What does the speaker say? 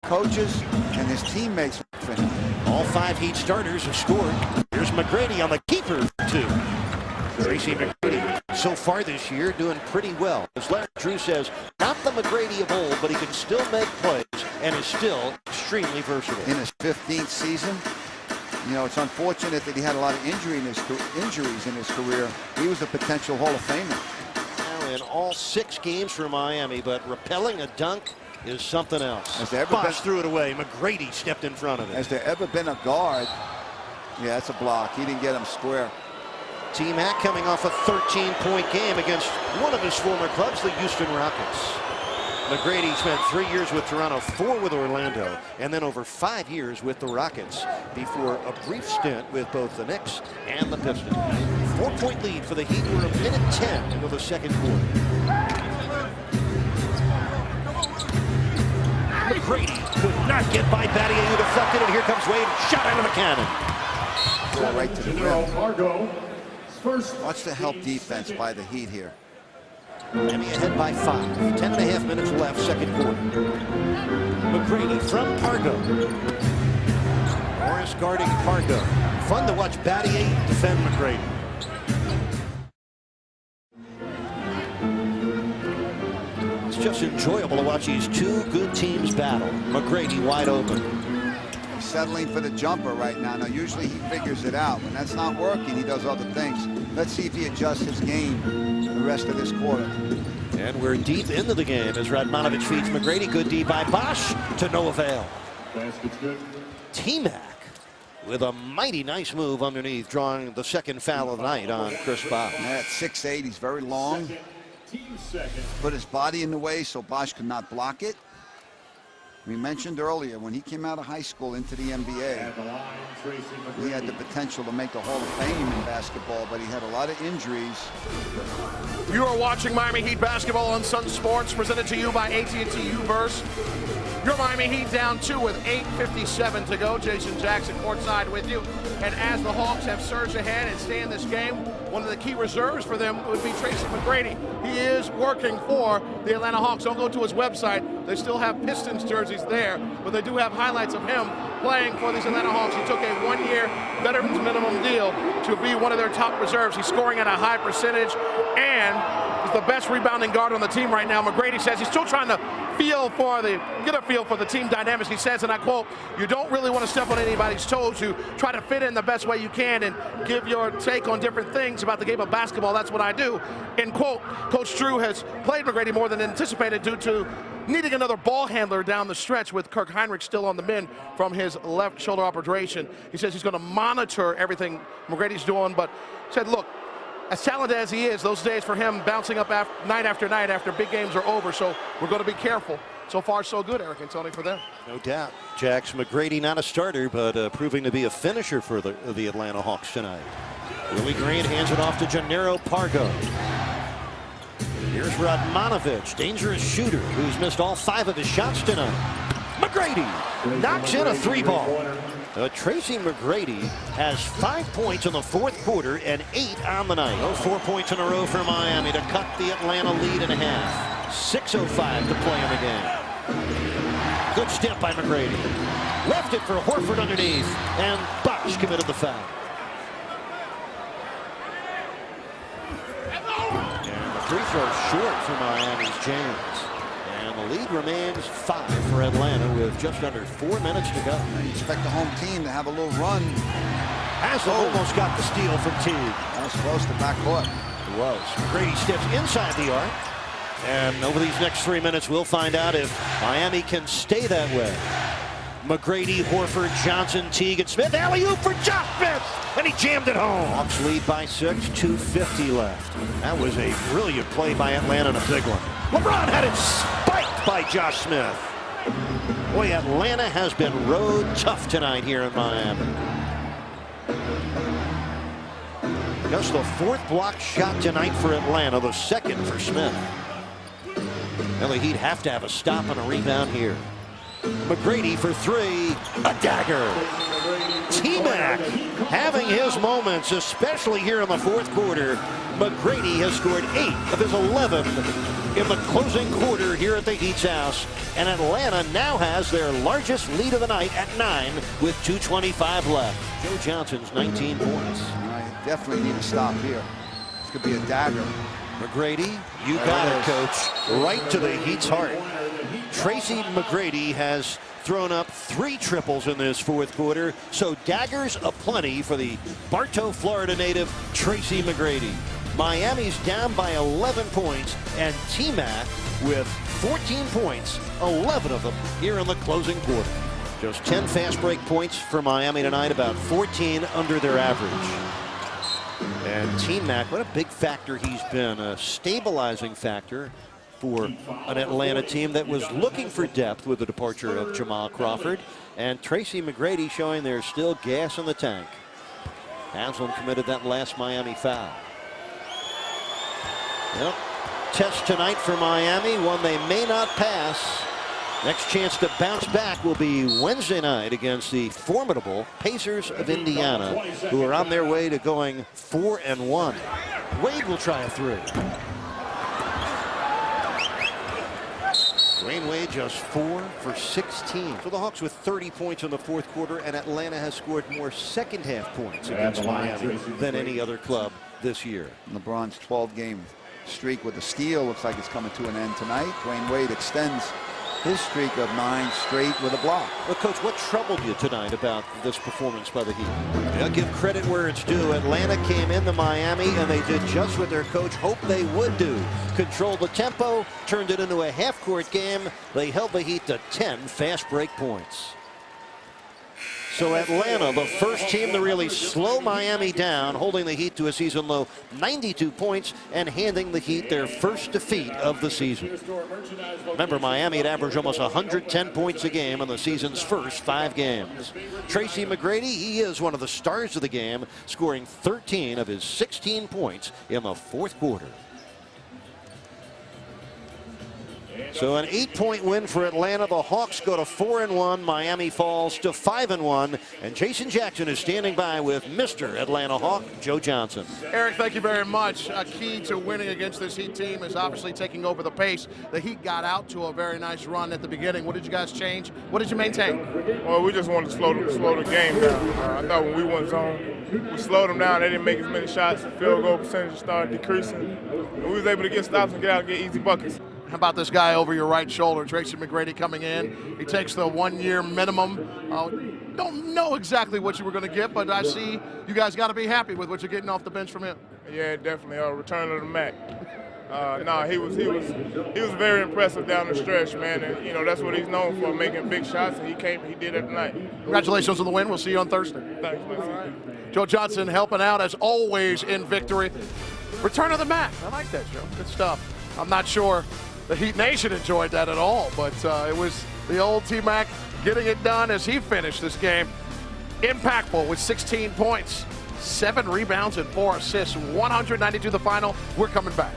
coaches and his teammates for him. All 5 Heat starters have scored. Here's McGrady on the keeper, 2. Tracy McGrady, so far this year, doing pretty well. As Larry Drew says, not the McGrady of old, but he can still make plays and is still extremely versatile. In his 15th season, you know, it's unfortunate that he had a lot of injuries in his career. He was a potential Hall of Famer. Now in all 6 games for Miami, but repelling a dunk is something else. Has there ever Bosh threw it away. McGrady stepped in front of it. Has there ever been a guard? Yeah, that's a block. He didn't get him square. T-Mac coming off a 13-point game against one of his former clubs, the Houston Rockets. McGrady spent 3 years with Toronto, 4 with Orlando, and then over 5 years with the Rockets before a brief stint with both the Knicks and the Pistons. 4-point lead for the Heat. We're a minute 10 into the second quarter. McGrady could not get by Battier, who deflected, and here comes Wade, shot out of the cannon. Go right to the rim. Watch the help defense by the Heat here. Miami ahead by 5. 10.5 minutes left, second quarter. McGrady from Pargo. Morris guarding Pargo. Fun to watch Battier defend McGrady. It's just enjoyable to watch these 2 good teams battle. McGrady wide open. He's settling for the jumper right now. Now, usually he figures it out. When that's not working, he does other things. Let's see if he adjusts his game the rest of this quarter. And we're deep into the game as Radmanovic feeds McGrady. Good D by Bosh to no avail. T-Mac with a mighty nice move underneath, drawing the second foul of the night on Chris Bosh. At 6'8", he's very long. Put his body in the way so Bosh could not block it. We mentioned earlier, when he came out of high school into the NBA, he had the potential to make the Hall of Fame in basketball, but he had a lot of injuries. You are watching Miami Heat basketball on Sun Sports, presented to you by AT&T U-verse. Your Miami Heat down 2 with 8:57 to go. Jason Jackson courtside with you. And as the Hawks have surged ahead and stay in this game, one of the key reserves for them would be Tracy McGrady. He is working for the Atlanta Hawks. Don't go to his website. They still have Pistons jerseys there, but they do have highlights of him playing for these Atlanta Hawks. He took a 1-year veterans minimum deal to be one of their top reserves. He's scoring at a high percentage and is the best rebounding guard on the team right now. McGrady says he's still trying to get a feel for the team dynamics. He says, and I quote, "You don't really want to step on anybody's toes. You try to fit in the best way you can and give your take on different things about the game of basketball. That's what I do." End quote. Coach Drew has played McGrady more than anticipated due to needing another ball handler down the stretch with Kirk Heinrich still on the mend from his left shoulder operation. He says he's going to monitor everything McGrady's doing, but said, look, as talented as he is, those days for him bouncing up night after night after big games are over, so we're going to be careful. So far, so good, Eric and Tony, for them. No doubt. Jax McGrady, not a starter, but proving to be a finisher for the Atlanta Hawks tonight. Willie Green hands it off to Jannero Pargo. Here's Radmanovic, dangerous shooter, who's missed all 5 of his shots tonight. McGrady knocks in a 3-ball. Tracy McGrady has 5 points in the fourth quarter and 8 on the night. 4 points in a row for Miami to cut the Atlanta lead in half. 6:05 to play in the game. Good step by McGrady. Left it for Horford underneath, and Bosh committed the foul. And the free throw short for Miami's James. And the lead remains 5 for Atlanta with just under 4 minutes to go. You expect the home team to have a little run. Hassel almost got the steal from Teague. That was close to backcourt. It was. McGrady steps inside the arc. And over these next 3 minutes, we'll find out if Miami can stay that way. McGrady, Horford, Johnson, Teague, and Smith. Alley-oop for Josh Smith, and he jammed it home. Hawks lead by 6, 2:50 left. That was a brilliant play by Atlanta and a big one. LeBron had it spiked by Josh Smith. Boy, Atlanta has been road tough tonight here in Miami. Just the 4th block shot tonight for Atlanta, the 2nd for Smith. Well, the Heat have to have a stop and a rebound here. McGrady for 3, a dagger. T-Mac having his moments, especially here in the 4th quarter. McGrady has scored 8 of his 11 in the closing quarter here at the Heat's house. And Atlanta now has their largest lead of the night at 9 with 2:25 left. Joe Johnson's 19 points. I definitely need a stop here. This could be a dagger. McGrady, you got it, Coach. Right to the Heat's heart. Tracy McGrady has thrown up 3 triples in this fourth quarter, so daggers aplenty for the Bartow, Florida native Tracy McGrady. Miami's down by 11 points, and T-Mac with 14 points, 11 of them here in the closing quarter. Just 10 fast break points for Miami tonight, about 14 under their average. And T-Mac, what a big factor he's been, a stabilizing factor for an Atlanta team that was looking for depth with the departure of Jamal Crawford. And Tracy McGrady showing there's still gas in the tank. Haslam committed that last Miami foul. Well, test tonight for Miami, one they may not pass. Next chance to bounce back will be Wednesday night against the formidable Pacers of Indiana, who are on their way to going 4-1. Wade will try a 3. Dwayne Wade just 4 for 16. So the Hawks with 30 points in the fourth quarter, and Atlanta has scored more second half points against Miami than any other club this year. LeBron's 12-game streak with a steal looks like it's coming to an end tonight. Dwayne Wade extends his streak of 9 straight with a block. Well, Coach, what troubled you tonight about this performance by the Heat? I'll give credit where it's due. Atlanta came into Miami, and they did just what their coach hoped they would do. Controlled the tempo, turned it into a half-court game. They held the Heat to 10 fast break points. So Atlanta, the first team to really slow Miami down, holding the Heat to a season-low 92 points and handing the Heat their first defeat of the season. Remember, Miami had averaged almost 110 points a game in the season's first 5 games. Tracy McGrady, he is one of the stars of the game, scoring 13 of his 16 points in the fourth quarter. So an 8-point win for Atlanta. The Hawks go to 4-1. Miami falls to 5-1. And Jason Jackson is standing by with Mr. Atlanta Hawk, Joe Johnson. Eric, thank you very much. A key to winning against this Heat team is obviously taking over the pace. The Heat got out to a very nice run at the beginning. What did you guys change? What did you maintain? Well, we just wanted to slow the game down. I thought when we went zone, we slowed them down. They didn't make as many shots. The field goal percentage started decreasing. And we was able to get stops and get out and get easy buckets. How about this guy over your right shoulder, Tracy McGrady, coming in? He takes the 1-year minimum. Don't know exactly what you were going to get, but I see you guys got to be happy with what you're getting off the bench from him. Yeah, definitely. Return of the Mac. He was very impressive down the stretch, man. And you know that's what he's known for, making big shots, and he did it tonight. Congratulations on the win. We'll see you on Thursday. Thanks, man. Joe Johnson helping out as always in victory. Return of the Mac. I like that, Joe. Good stuff. I'm not sure the Heat Nation enjoyed that at all, but it was the old T-Mac getting it done as he finished this game. Impactful with 16 points, 7 rebounds, and 4 assists. 192 the final. We're coming back.